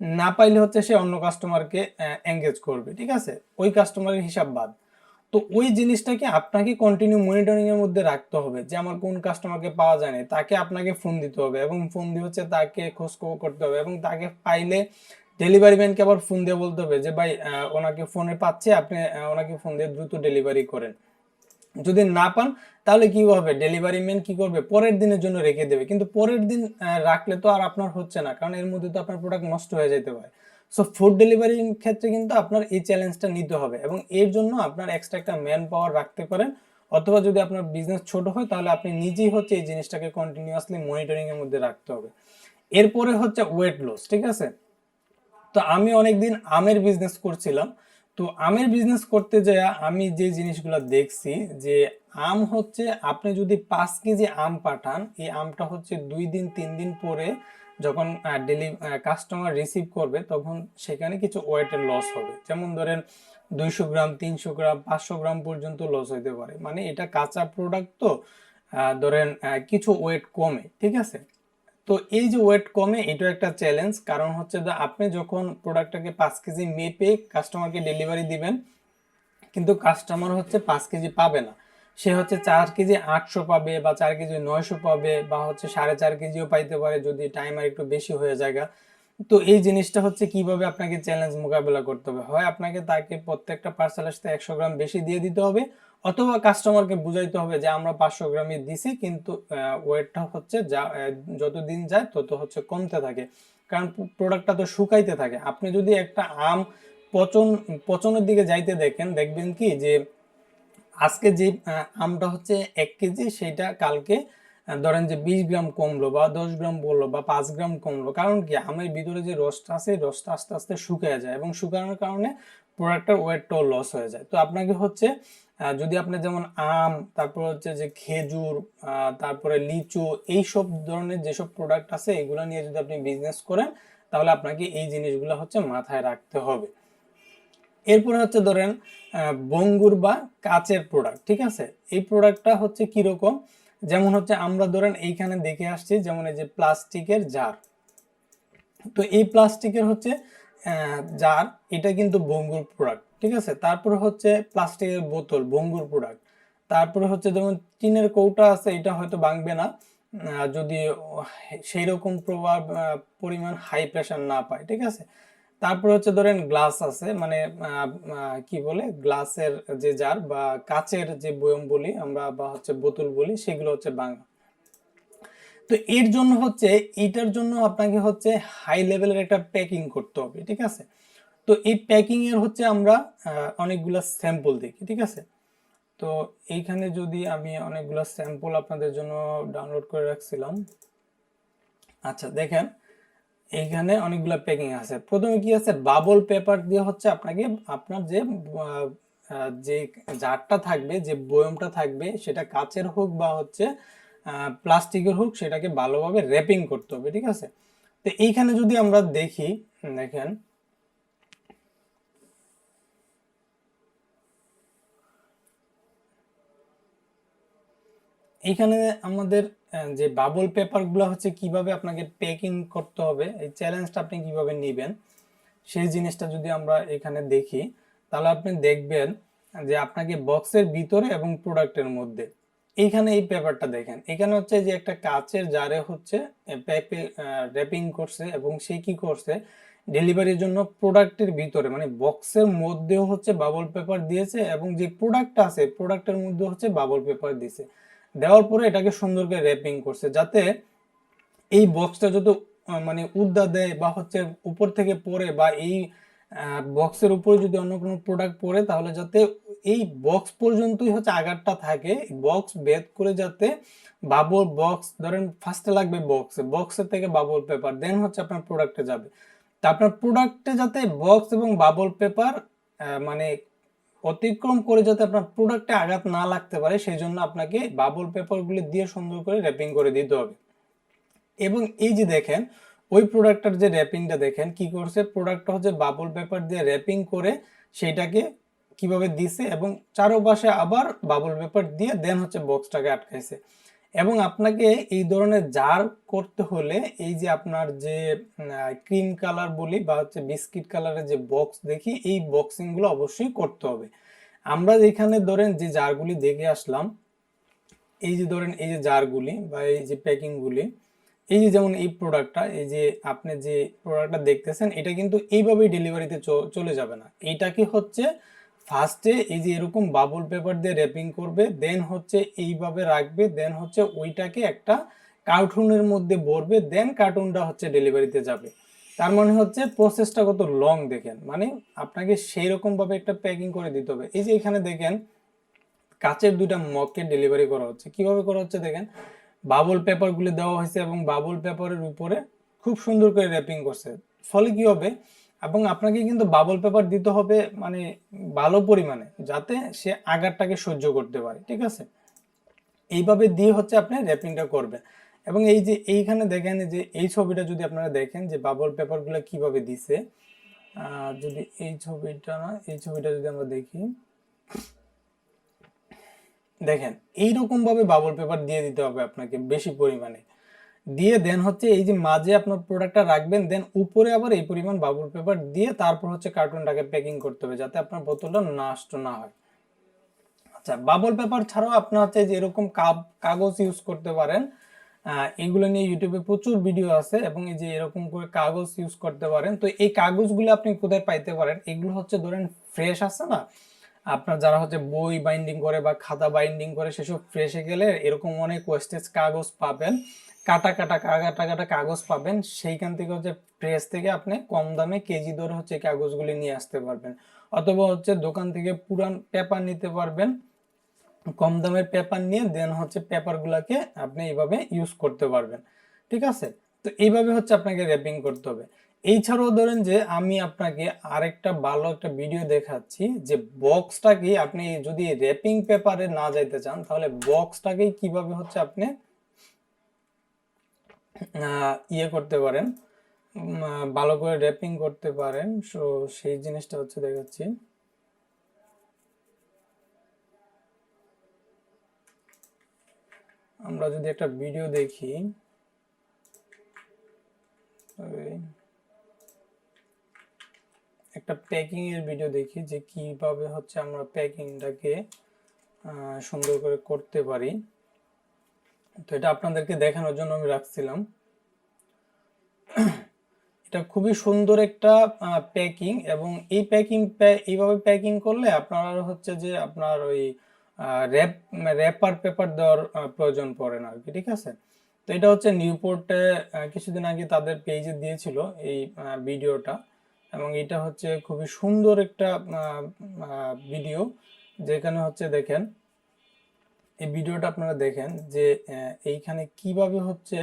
Speaker 1: না পাইলে হচ্ছে সে অন্য কাস্টমারকে এঙ্গেজ করবে, ঠিক আছে, ওই কাস্টমারের হিসাব বাদ। তো তো ওই জিনিসটাকে আপনাকে কন্টিনিউ মনিটরিং এর মধ্যে রাখতে হবে যে আমার কোন কাস্টমারকে পাওয়া যায় না, তাকে আপনাকে ফোন দিতে হবে এবং ফোন দিয়ে হচ্ছে তাকে খোঁজ খবর করতে হবে এবং তাকে পাইলে ডেলিভারি ম্যানকে আবার ফোন দিয়ে বলতে হবে যে ভাই ওনাকে ফোনে পাচ্ছে, আপনি ওনাকে ফোন দিয়ে দ্রুত ডেলিভারি করেন। যদি না পান তাহলে কি হবে, ডেলিভারি ম্যান কি করবে, পরের দিনের জন্য রেখে দেবে। কিন্তু পরের দিন রাখলে তো আর আপনার হচ্ছে না, কারণ এর মধ্যে তো আপনার প্রোডাক্ট নষ্ট হয়ে যেতে পারে। সো ফুড ডেলিভারির ক্ষেত্রে কিন্তু আপনার এই চ্যালেঞ্জটা নিতে হবে এবং এর জন্য আপনার এক্সট্রা একটা ম্যান পাওয়ার রাখতে পারেন, অথবা যদি আপনার বিজনেস ছোট হয় তাহলে আপনি নিজেই হচ্ছে এই জিনিসটাকে কন্টিনিউয়াসলি মনিটরিং এর মধ্যে রাখতে হবে। এরপরে হচ্ছে ওয়েট লস, ঠিক আছে। তো আমি অনেকদিন আমের বিজনেস করছিলাম। তো আমের বিজনেস করতে যায় আমি যে জিনিসগুলো দেখছি যে আম হচ্ছে আপনি যদি 5 কেজি আম পাঠান, এই আমটা হচ্ছে 2 দিন 3 দিন পরে যখন কাস্টমার রিসিভ করবে তখন সেখানে কিছু ওয়েটের লস হবে। যেমন ধরেন 200 গ্রাম, 300 গ্রাম, 500 গ্রাম পর্যন্ত লস হইতে পারে। মানে এটা কাঁচা প্রোডাক্ট তো ধরেন কিছু ওয়েট কমে, ঠিক আছে। তো এই যে ওয়েট কমে এটা একটা চ্যালেঞ্জ, কারণ হচ্ছে যে আপনি যখন প্রোডাক্টটাকে 5 কেজি মেপে কাস্টমারকে ডেলিভারি দিবেন, কিন্তু কাস্টমার হচ্ছে 5 কেজি পাবে না, সে হচ্ছে 4 কেজি 800 পাবে বা 4 কেজি 900 পাবে বা হচ্ছে 4.5 কেজিও পাইতে পারে যদি টাইম আর একটু বেশি হয়ে যায়। তো এই জিনিসটা হচ্ছে কিভাবে আপনাকে চ্যালেঞ্জ মোকাবেলা করতে হবে, হয় আপনাকে তাকে প্রত্যেকটা পার্সেলের সাথে 100 গ্রাম বেশি দিয়ে দিতে হবে, অথবা কাস্টমারকে বুঝাইতে হবে যে আমরা 500 গ্রামই দিছি, কিন্তু ওয়েটটা হচ্ছে যা যত দিন যায় তত হচ্ছে কমতে থাকে, কারণ প্রোডাক্টটা তো শুকাইতে থাকে। আপনি যদি একটা আম পচন পচনের দিকে যাইতে দেখেন, দেখবেন কি যে আজকে যে আমটা হচ্ছে 1 কেজি, সেটা কালকে ধরেন যে 20 গ্রাম কমলো বা 10 গ্রাম বললো বা 5 গ্রাম কমলো, কারণ কি আমের ভিতরে যে রসটা আছে রসটা আস্তে আস্তে শুকিয়ে যায় এবং শুকানোর কারণে প্রোডাক্টের ওয়েটটাও লস হয়ে যায়। তো আপনাকে হচ্ছে যদি আপনি যেমন আম, তারপর হচ্ছে যে খেজুর, তারপরে লিচু, এই সব ধরনের যেসব প্রোডাক্ট আছে এগুলো নিয়ে যদি আপনি বিজনেস করেন তাহলে আপনাকে এই জিনিসগুলো হচ্ছে মাথায় রাখতে হবে। এরপরে হচ্ছে ধরেন বঙ্গুর বা কাচের প্রোডাক্ট, ঠিক আছে। এই প্রোডাক্টটা হচ্ছে কিরকম, যেমন হচ্ছে আমরা ধরেন এইখানে দেখে আসছি যেমন এই যে প্লাস্টিকের জার, তো এই প্লাস্টিকের হচ্ছে জার, এটা কিন্তু বঙ্গুর প্রোডাক্ট, ঠিক আছে। তারপরে হচ্ছে প্লাস্টিকের বোতল, বঙ্গুর প্রোডাক্ট। তারপরে হচ্ছে যেমন টিনের কৌটা আছে, এটা হয়তো ভাঙবে না যদি সেই রকম প্রভাব পরিমাণ হাই প্রেশার না পায়, ঠিক আছে। তারপর হচ্ছে ধরেন গ্লাস আছে, মানে কি বলে গ্লাসের যে জার বা কাচের যে বয়ম বলি আমরা বা হচ্ছে বোতল বলি, সেগুলো হচ্ছে ভাঙা। তো এর জন্য হচ্ছে এটার জন্য আপনাকে হচ্ছে হাই লেভেলের একটা প্যাকিং করতে হবে, ঠিক আছে। তো এই প্যাকিং এর হচ্ছে আমরা অনেকগুলো স্যাম্পল দেখি, ঠিক আছে। তো এইখানে যদি আমি অনেকগুলো স্যাম্পল আপনাদের জন্য ডাউনলোড করে রাখছিলাম। আচ্ছা দেখেন, এইখানে অনেকগুলো প্যাকিং আছে। প্রথমে কি আছে, বাবল পেপার দিয়ে হচ্ছে আপনাকে আপনার যে যে জারটা থাকবে, যে বয়মটা থাকবে, সেটা কাচের হোক বা হচ্ছে প্লাস্টিকের হোক, সেটাকে ভালোভাবে র্যাপিং করতে হবে, ঠিক আছে। তো এইখানে যদি আমরা দেখি, দেখেন এইখানে আমাদের যে বাবল পেপার গুলো হচ্ছে কিভাবে আপনাকে প্যাকিং করতে হবে, এই চ্যালেঞ্জটা আপনি কিভাবে নেবেন, সেই জিনিসটা যদি আমরা এখানে দেখি তাহলে আপনি দেখবেন যে আপনাকে বক্সের ভিতরে এবং প্রোডাক্টের মধ্যে এইখানে এই পেপারটা দেখেন, এখানে হচ্ছে যে একটা কাচের জারে হচ্ছে র্যাপিং করছে এবং সে কি করছে, ডেলিভারির জন্য প্রোডাক্টের ভিতরে মানে বক্সের মধ্যেও হচ্ছে বাবল পেপার দিয়েছে এবং যে প্রোডাক্টটা আছে প্রোডাক্টের মধ্যে হচ্ছে বাবল পেপার দিয়েছে। দেওয়ার পরে এটাকে সুন্দর করে র্যাপিং করছে যাতে এই বক্সটা যত মানে উদ্দা দেয় বা হচ্ছে উপর থেকে পড়ে বা এই বক্সের উপরে যদি অন্য কোনো প্রোডাক্ট পড়ে তাহলে যাতে এই বক্স পর্যন্তই হচ্ছে আঘাতটা থাকে, বক্স বেদ করে যাতে বাবল বক্স ধরেন ফার্স্টে লাগবে বক্সের থেকে বাবল পেপার, দেন হচ্ছে আপনার প্রোডাক্টে যাবে। তা আপনার প্রোডাক্টে যাতে বক্স এবং বাবল পেপার মানে অতিক্রম করে যাতে আপনার প্রোডাক্টে আঘাত না লাগতে পারে সেই জন্য আপনাকে বাবল পেপারগুলো দিয়ে সুন্দর করে র্যাপিং করে দিতে হবে। এবং এই যে দেখেন ওই প্রোডাক্টটার যে র্যাপিংটা দেখেন কি করছে, প্রোডাক্টটা হচ্ছে বাবল পেপার দিয়ে র্যাপিং করে সেইটাকে কিভাবে দিছে এবং চারপাশে আবার বাবল পেপার দিয়ে দেন হচ্ছে বক্সটাকে আটকাইছে। এবং আপনাকে এই ধরনের জার করতে হলে এই যে আপনার যে ক্রিম কালার বলি বা হচ্ছে বিস্কিট কালারের যে বক্স দেখি, এই বক্সিং গুলো অবশ্যই করতে হবে। আমরা যেখানে ধরেন যে জারগুলি দেখে আসলাম, এই যে ধরেন এই যে জারগুলি বা এই যে প্যাকিংগুলি, এই যে যেমন এই প্রোডাক্টটা, এই যে আপনি যে প্রোডাক্টটা দেখতেছেন, এটা কিন্তু এইভাবেই ডেলিভারিতে চলে যাবে না। এইটাকে হচ্ছে ফার্স্টে এই যে এরকম বাবল পেপার দিয়ে র্যাপিং করবে, দেন হচ্ছে এইভাবে রাখবে, দেন হচ্ছে ওইটাকে একটা কার্টুনের মধ্যে ভরবে, দেন কার্টুনটা হচ্ছে ডেলিভারিতে যাবে। তার মানে হচ্ছে প্রসেসটা কত লং দেখেন, মানে আপনাকে সেই রকম ভাবে একটা প্যাকিং করে দিতে হবে। এই যে এখানে দেখেন কাচের দুইটা মগকে ডেলিভারি করা হচ্ছে, কিভাবে করা হচ্ছে দেখেন, বাবল পেপারগুলি দেওয়া হয়েছে এবং বাবল পেপারের উপরে খুব সুন্দর করে র্যাপিং করছে। ফলে কি হবে, এবং আপনাকে কিন্তু বাবল পেপার দিতে হবে মানে ভালো পরিমাণে, যাতে সে আঘাতটাকে সহ্য করতে পারে, ঠিক আছে। এইভাবে দিয়ে হচ্ছে আপনি র্যাপিংটা করবেন। এবং এই যে এইখানে দেখেন যে এই ছবিটা যদি আপনারা দেখেন যে বাবল পেপারগুলো কিভাবে দিছে, যদি এই ছবিটা না, এই ছবিটা যদি আমরা দেখি, দেখেন এইরকম ভাবে বাবল পেপার দিয়ে দিতে হবে আপনাকে বেশি পরিমাণে, দিয়ে দেন হচ্ছে এই যে মাঝে আপনার প্রোডাক্টটা রাখবেন, দেন উপরে আবার এই পরিমাণ বাবল পেপার দিয়ে তারপর হচ্ছে কার্টুনটাকে প্যাকিং করতে হবে, যাতে আপনার বোতলটা নষ্ট না হয়। আচ্ছা, বাবল পেপার ছাড়াও আপনি হচ্ছে যে এরকম কাগজ ইউজ করতে পারেন। এগুলো নিয়ে ইউটিউবে প্রচুর ভিডিও আছে, এবং এই যে এরকম করে কাগজ ইউজ করতে পারেন। তো এই কাগজগুলো আপনি কোথায় পাইতে পারেন, এগুলো হচ্ছে ধরেন ফ্রেশ আছে না, আপনার যারা হচ্ছে বই বাইন্ডিং করে বা খাতা বাইন্ডিং করে, সেসব ফ্রেশে গেলে এরকম অনেক ওয়েস্টেজ কাগজ পাবেন, কাটা কাটা কাটা কাটা কাগজ পাবেন। সেইখান থেকে হচ্ছে প্রেস থেকে আপনি কম দামে কেজি দরে হচ্ছে কাগজগুলি নিয়ে আসতে পারবেন, অথবা হচ্ছে দোকান থেকে পুরান পেপার নিতে পারবেন, কম দামের পেপার নিয়ে দেন হচ্ছে পেপারগুলোকে আপনি এইভাবে ইউজ করতে পারবেন, ঠিক আছে। তো এইভাবে হচ্ছে আপনাকে র্যাপিং করতে হবে। এই ছাড়াও ধরেন যে আমি আপনাকে আরেকটা ভালো একটা ভিডিও দেখাচ্ছি, যে বক্সটাকে আপনি যদি র্যাপিং পেপারে না যাইতে চান, তাহলে বক্সটাকে কিভাবে হচ্ছে আপনি ইয়ে করতে পারেন, ভালো করে র্যাপিং করতে পারেন। সো সেই জিনিসটা হচ্ছে দেখাচ্ছি। আমরা যদি একটা ভিডিও দেখি, একটা প্যাকিং এর ভিডিও দেখি যে কিভাবে হচ্ছে আমরা প্যাকিংটাকে সুন্দর করে করতে পারি। তো এটা আপনাদেরকে দেখানোর জন্য আমি রাখছিলাম। এটা খুবই সুন্দর একটা প্যাকিং, এবং এই এইভাবে প্যাকিং করলে আপনার হচ্ছে যে আপনার ওই র্যাপার পেপার দেওয়ার প্রয়োজন পড়ে না আর কি, ঠিক আছে। তো এটা হচ্ছে নিউপোর্টে কিছুদিন আগে তাদের পেজে দিয়েছিল এই ভিডিওটা, এবং এটা হচ্ছে খুবই সুন্দর একটা ভিডিও, যেখানে হচ্ছে দেখেন এই ভিডিওটা আপনারা দেখেন যে এইখানে কিভাবে হচ্ছে,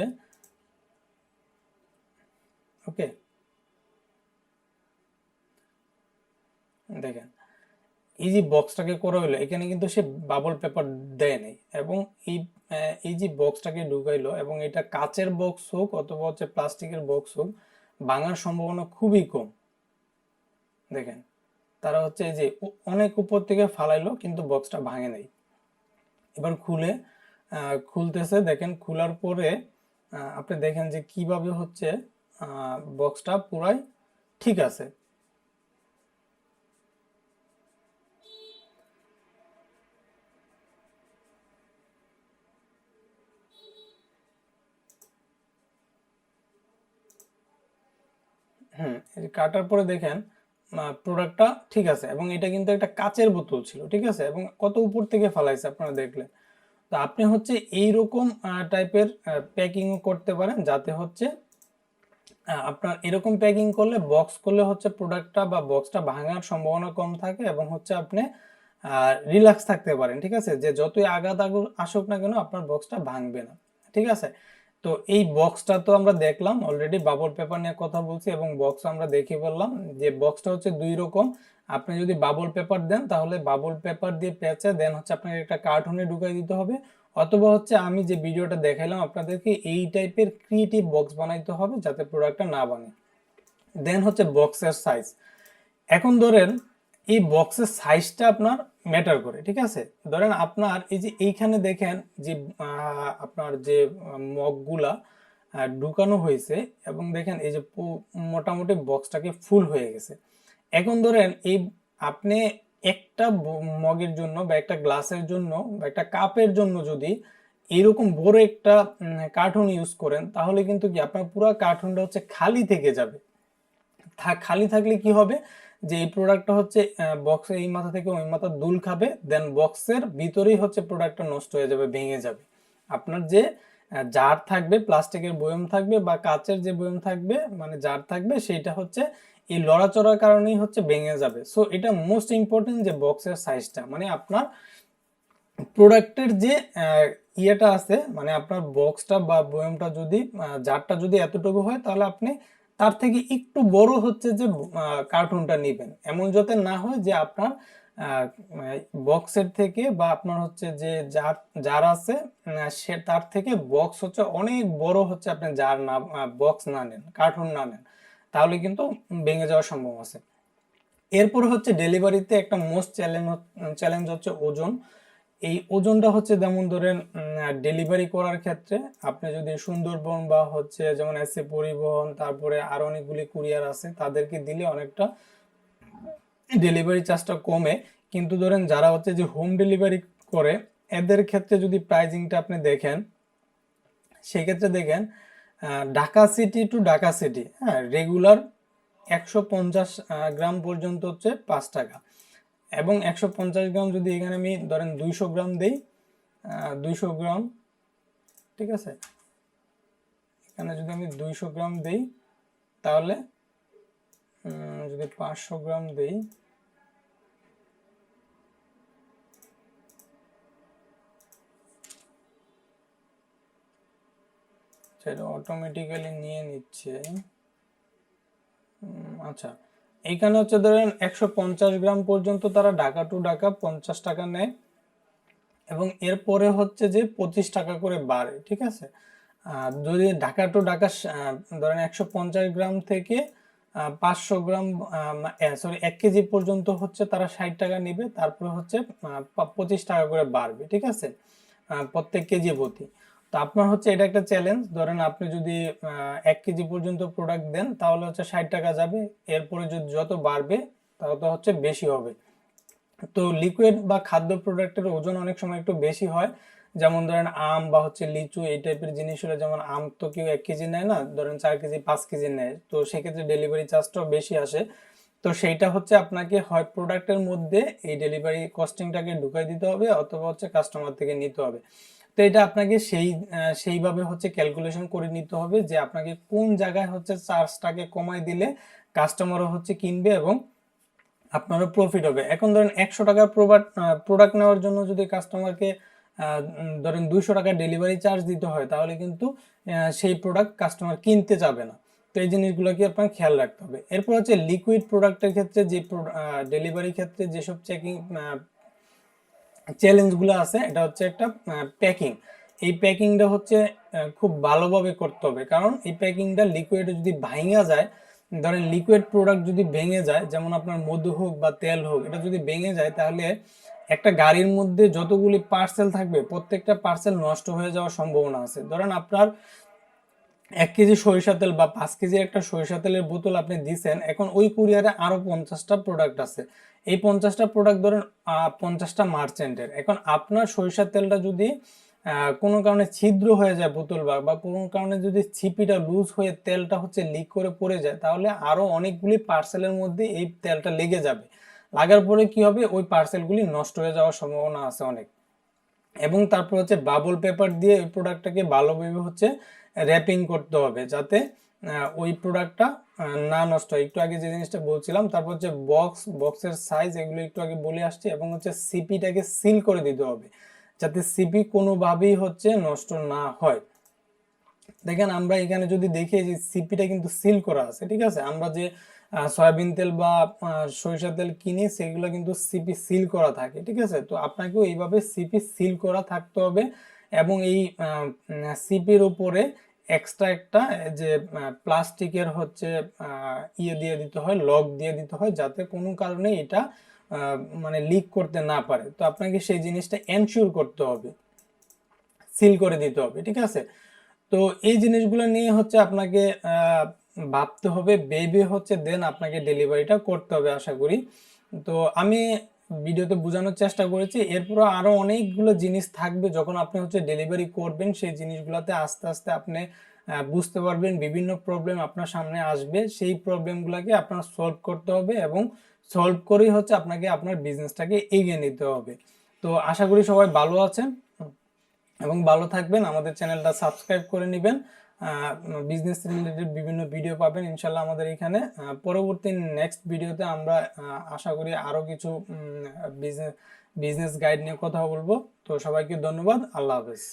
Speaker 1: ওকে দেখেন এই যে বক্সটাকে করা হলো, এখানে কিন্তু সে বাবল পেপার দেয় নাই, এবং এই এই যে বক্সটাকে ঢুকাইলো, এবং এটা কাচের বক্স হোক অথবা হচ্ছে প্লাস্টিকের বক্স হোক, ভাঙার সম্ভাবনা খুবই কম। দেখেন তারা হচ্ছে এই যে অনেক উপর থেকে ফালাইলো, কিন্তু বক্সটা ভাঙে নাই। এবার খুলতেছে, দেখেন খোলার পরে আপনি দেখেন যে কিভাবে হচ্ছে বক্সটা পুরাই ঠিক আছে। কাটার পরে দেখেন প্রোডাক্টটা ঠিক আছে, এবং এটা কিন্তু একটা কাচের বোতল ছিল, ঠিক আছে, এবং কত উপর থেকে ফালাইছে আপনারা দেখলেন। তো আপনি হচ্ছে এইরকম টাইপের প্যাকিংও করতে পারেন, যাতে হচ্ছে আপনার এরকম প্যাকিং করলে, বক্স করলে হচ্ছে প্রোডাক্টটা বা বক্সটা ভাঙার সম্ভাবনা কম থাকে, এবং হচ্ছে আপনি রিল্যাক্স থাকতে পারেন, ঠিক আছে, যে যতই আঘাত আসুক না কেন আপনার বক্সটা ভাঙবে না, ঠিক আছে। তো এই বক্সটা তো আমরা দেখলাম অলরেডি, বাবল পেপার নিয়ে কথা বলছি, এবং বক্স আমরা দেখে বললাম যে বক্সটা হচ্ছে দুই রকম। আপনি যদি বাবল পেপার দেন, তাহলে বাবল পেপার দিয়ে পেঁচে দেন হচ্ছে আপনাকে একটা কার্টুনে ঢুকাই দিতে হবে, অথবা হচ্ছে আমি যে ভিডিওটা দেখাইলাম আপনাদেরকে, এই টাইপের ক্রিয়েটিভ বক্স বানাইতে হবে যাতে প্রোডাক্টটা না ভাঙে। দেন হচ্ছে বক্সের সাইজ। এখন ধরেন এই বক্সের সাইজটা আপনার ম্যাটার করে, ঠিক আছে। ধরেন আপনার এই যে এইখানে দেখেন যে আপনার যে মগগুলা ঢুকানো হয়েছে, এবং দেখেন এই যে মোটামুটি বক্সটাকে ফুল হয়ে গেছে। এখন ধরেন এই আপনি একটা মগের জন্য বা একটা গ্লাসের জন্য বা একটা কাপের জন্য যদি এরকম বড় একটা কার্টুন ইউজ করেন, তাহলে কিন্তু কি আপনার পুরো কার্টুনটা হচ্ছে খালি থেকে যাবে। খালি থাকলে কি হবে, যে এই প্রোডাক্টটা হচ্ছে বক্সের এই মাথা থেকে ওই মাথা দুল খাবে, দেন বক্সের ভিতরেই হচ্ছে প্রোডাক্টটা নষ্ট হয়ে যাবে, ভেঙে যাবে। আপনার যে জার থাকবে, প্লাস্টিকের বয়ম থাকবে বা কাচের যে বয়ম থাকবে, মানে জার থাকবে, সেইটা হচ্ছে এই লড়াচড়ার কারণেই হচ্ছে ভেঙে যাবে। সো এটা মোস্ট ইম্পর্টেন্ট যে বক্সের সাইজটা, মানে আপনার প্রোডাক্টের যে ইয়েটা আছে, মানে আপনার বক্সটা বা বয়মটা যদি জারটা যদি এতটুকু হয়, তাহলে আপনি তার থেকে একটু বড় হচ্ছে যে কার্টুনটা নেবেন। এমন যাতে না হয় যে আপনার বক্সের থেকে বা আপনার হচ্ছে যে জার জার আছে সে তার থেকে বক্স হচ্ছে অনেক বড় হচ্ছে, আপনি জার না বক্স না নেন, কার্টুন না নেন, তাহলে কিন্তু ভেঙে যাওয়ার সম্ভব আছে। এরপর হচ্ছে ডেলিভারিতে একটা মোস্ট চ্যালেঞ্জ হচ্ছে ওজন। এই ওজনটা হচ্ছে যেমন ধরেন ডেলিভারি করার ক্ষেত্রে আপনি যদি সুন্দরবন বা হচ্ছে যেমন এসএ পরিবহন, তারপরে আর অনেকগুলি কুরিয়ার আছে, তাদেরকে দিলে অনেকটা ডেলিভারি চার্জটা কমে। কিন্তু ধরেন যারা হচ্ছে যে হোম ডেলিভারি করে, এদের ক্ষেত্রে যদি প্রাইজিংটা আপনি দেখেন, সেক্ষেত্রে দেখেন Dhaka city to Dhaka city, হ্যাঁ, রেগুলার 150 গ্রাম পর্যন্ত হচ্ছে 5 টাকা, এবং 150 গ্রাম যদি এখানে আমি ধরেন 200 গ্রাম দেই, 200 গ্রাম, ঠিক আছে, এখানে যদি আমি 200 গ্রাম দেই, তাহলে যদি 500 গ্রাম দেই, সেটা অটোমেটিক্যালি নিয়ে নিচ্ছে। আচ্ছা, এইখানে হচ্ছে ধরেন 150 গ্রাম পর্যন্ত তারা ঢাকা টু ঢাকা 50 টাকা নেয়, এবং এরপরে হচ্ছে যে 25 টাকা করে বাড়ে, ঠিক আছে। যদি ঢাকা টু ঢাকা ধরেন 150 গ্রাম থেকে 500 গ্রাম, সরি 1 কেজি পর্যন্ত হচ্ছে তারা 60 টাকা নেবে, তারপরে হচ্ছে 25 টাকা করে বাড়বে, ঠিক আছে, প্রত্যেক কেজি প্রতি। তো আপনার হচ্ছে এটা একটা চ্যালেঞ্জ, ধরেন আপনি যদি 1 কেজি পর্যন্ত প্রোডাক্ট দেন, তাহলে হচ্ছে 60 টাকা যাবে, এরপরে যদি যত বাড়বে তত হচ্ছে বেশি হবে। তো লিকুইড বা খাদ্য প্রোডাক্টের ওজন অনেক সময় একটু বেশি হয়, যেমন ধরেন আম বা হচ্ছে লিচু, এই টাইপের জিনিস হলে, যেমন আম তো কেউ 1 কেজি নেয় না, ধরেন 4 কেজি 5 কেজি নেয়, তো সেক্ষেত্রে ডেলিভারি চার্জটাও বেশি আসে। তো সেইটা হচ্ছে আপনাকে হয় প্রোডাক্টের মধ্যে এই ডেলিভারি কস্টিংটাকে ঢুকাই দিতে হবে, অথবা হচ্ছে কাস্টমার থেকে নিতে হবে। তো এটা আপনাকে সেইভাবে হচ্ছে ক্যালকুলেশন করে নিতে হবে যে আপনাকে কোন জায়গায় হচ্ছে চার্জটাকে কমাই দিলে কাস্টমারও হচ্ছে কিনবে এবং আপনারও প্রফিট হবে। এখন ধরেন 100 টাকার প্রোডাক্ট নেওয়ার জন্য যদি কাস্টমারকে ধরেন 200 টাকা ডেলিভারি চার্জ দিতে হয়, তাহলে কিন্তু সেই প্রোডাক্ট কাস্টমার কিনতে যাবে না। তো এই জিনিসগুলোকে আপনার খেয়াল রাখতে হবে। এরপর হচ্ছে লিকুইড প্রোডাক্টের ক্ষেত্রে যে ডেলিভারি ক্ষেত্রে যেসব চ্যালেঞ্জগুলো আছে, এটা হচ্ছে একটা প্যাকিং। এই প্যাকিংটা হচ্ছে খুব ভালোভাবে করতে হবে, কারণ এই প্যাকিংটা লিকুইডে যদি ভাঙা যায়, ধরেন লিকুইড প্রোডাক্ট যদি ভেঙে যায়, যেমন আপনার মধু হোক বা তেল হোক, এটা যদি ভেঙে যায়, তাহলে একটা গাড়ির মধ্যে যতগুলি পার্সেল থাকবে প্রত্যেকটা পার্সেল নষ্ট হয়ে যাওয়ার সম্ভাবনা আছে। ধরেন আপনার 1 কেজি সরিষা তেল বা 5 কেজির একটা সরিষা তেলের বোতল আপনি দিছেন, এখন ওই কুরিয়ারে আরো 50টা প্রোডাক্ট আছে, এই 50টা প্রোডাক্ট ধরেন 50টা মার্চেন্টের। এখন আপনার সরিষার তেলটা যদি কোনো কারণে ছিদ্র হয়ে যায় বোতল বা কোনো কারণে যদি ছিপিটা লুজ হয়ে তেলটা হচ্ছে লিক করে পড়ে যায়, তাহলে আরো অনেকগুলি পার্সেলের মধ্যে এই তেলটা লেগে যাবে। লাগার পরে কি হবে, ওই পার্সেলগুলি নষ্ট হয়ে যাওয়ার সম্ভাবনা আছে অনেক। এবং তারপর হচ্ছে বাবল পেপার দিয়ে ওই প্রোডাক্টটাকে ভালোভাবে হচ্ছে র্যাপিং করতে হবে, যাতে ওই প্রোডাক্টটা না নষ্ট হয়। একটু আগে যে জিনিসটা বলছিলাম। তারপর হচ্ছে বক্সের সাইজ, এগুলো একটু আগে বলে আসছি। এবং হচ্ছে সিপিটাকে সিল করে দিতে হবে, যাতে সিপি কোনোভাবেই হচ্ছে নষ্ট না হয়। দেখেন আমরা এখানে যদি দেখি যে সিপিটা কিন্তু সিল করা আছে, ঠিক আছে। আমরা যে সয়াবিন তেল বা সরিষা তেল কিনি, সেগুলো কিন্তু সিপি সিল করা থাকে, ঠিক আছে। তো আপনাকেও এইভাবে সিপি সিল করা থাকতে হবে, এবং এই সিপির উপরে এক্সট্রা একটা যে প্লাস্টিকের হচ্ছে ইয়ে দিয়ে দিতে হয়, লক দিয়ে দিতে হয়, যাতে কোনো কারণে এটা মানে লিক করতে না পারে। তো আপনাকে সেই জিনিসটা এনশিওর করতে হবে, সিল করে দিতে হবে, ঠিক আছে। তো এই জিনিসগুলো নিয়ে হচ্ছে আপনাকে ভাবতে হবে, ভেবে হচ্ছে দেন আপনাকে ডেলিভারিটা করতে হবে, আশা করি। তো আমি ভিডিওতে বোঝানোর চেষ্টা করেছি। এরপরও আরো অনেকগুলো জিনিস থাকবে, যখন আপনি হচ্ছে ডেলিভারি করবেন সেই জিনিসগুলোতে আস্তে আস্তে আপনি বুঝতে পারবেন, বিভিন্ন প্রবলেম আপনার সামনে আসবে, সেই প্রবলেমগুলোকে আপনার সলভ করতে হবে এবং সলভ করেই হচ্ছে আপনাকে আপনার বিজনেসটাকে এগিয়ে নিতে হবে। তো আশা করি সবাই ভালো আছেন এবং ভালো থাকবেন। আমাদের চ্যানেলটা সাবস্ক্রাইব করে নেবেন, বিজনেস রিলেটেড বিভিন্ন ভিডিও পাবেন ইনশাল্লাহ আমাদের এখানে। পরবর্তী নেক্সট ভিডিওতে আমরা আশা করি আরও কিছু বিজনেস গাইড নিয়ে কথা বলবো। তো সবাইকে ধন্যবাদ, আল্লাহ হাফেজ।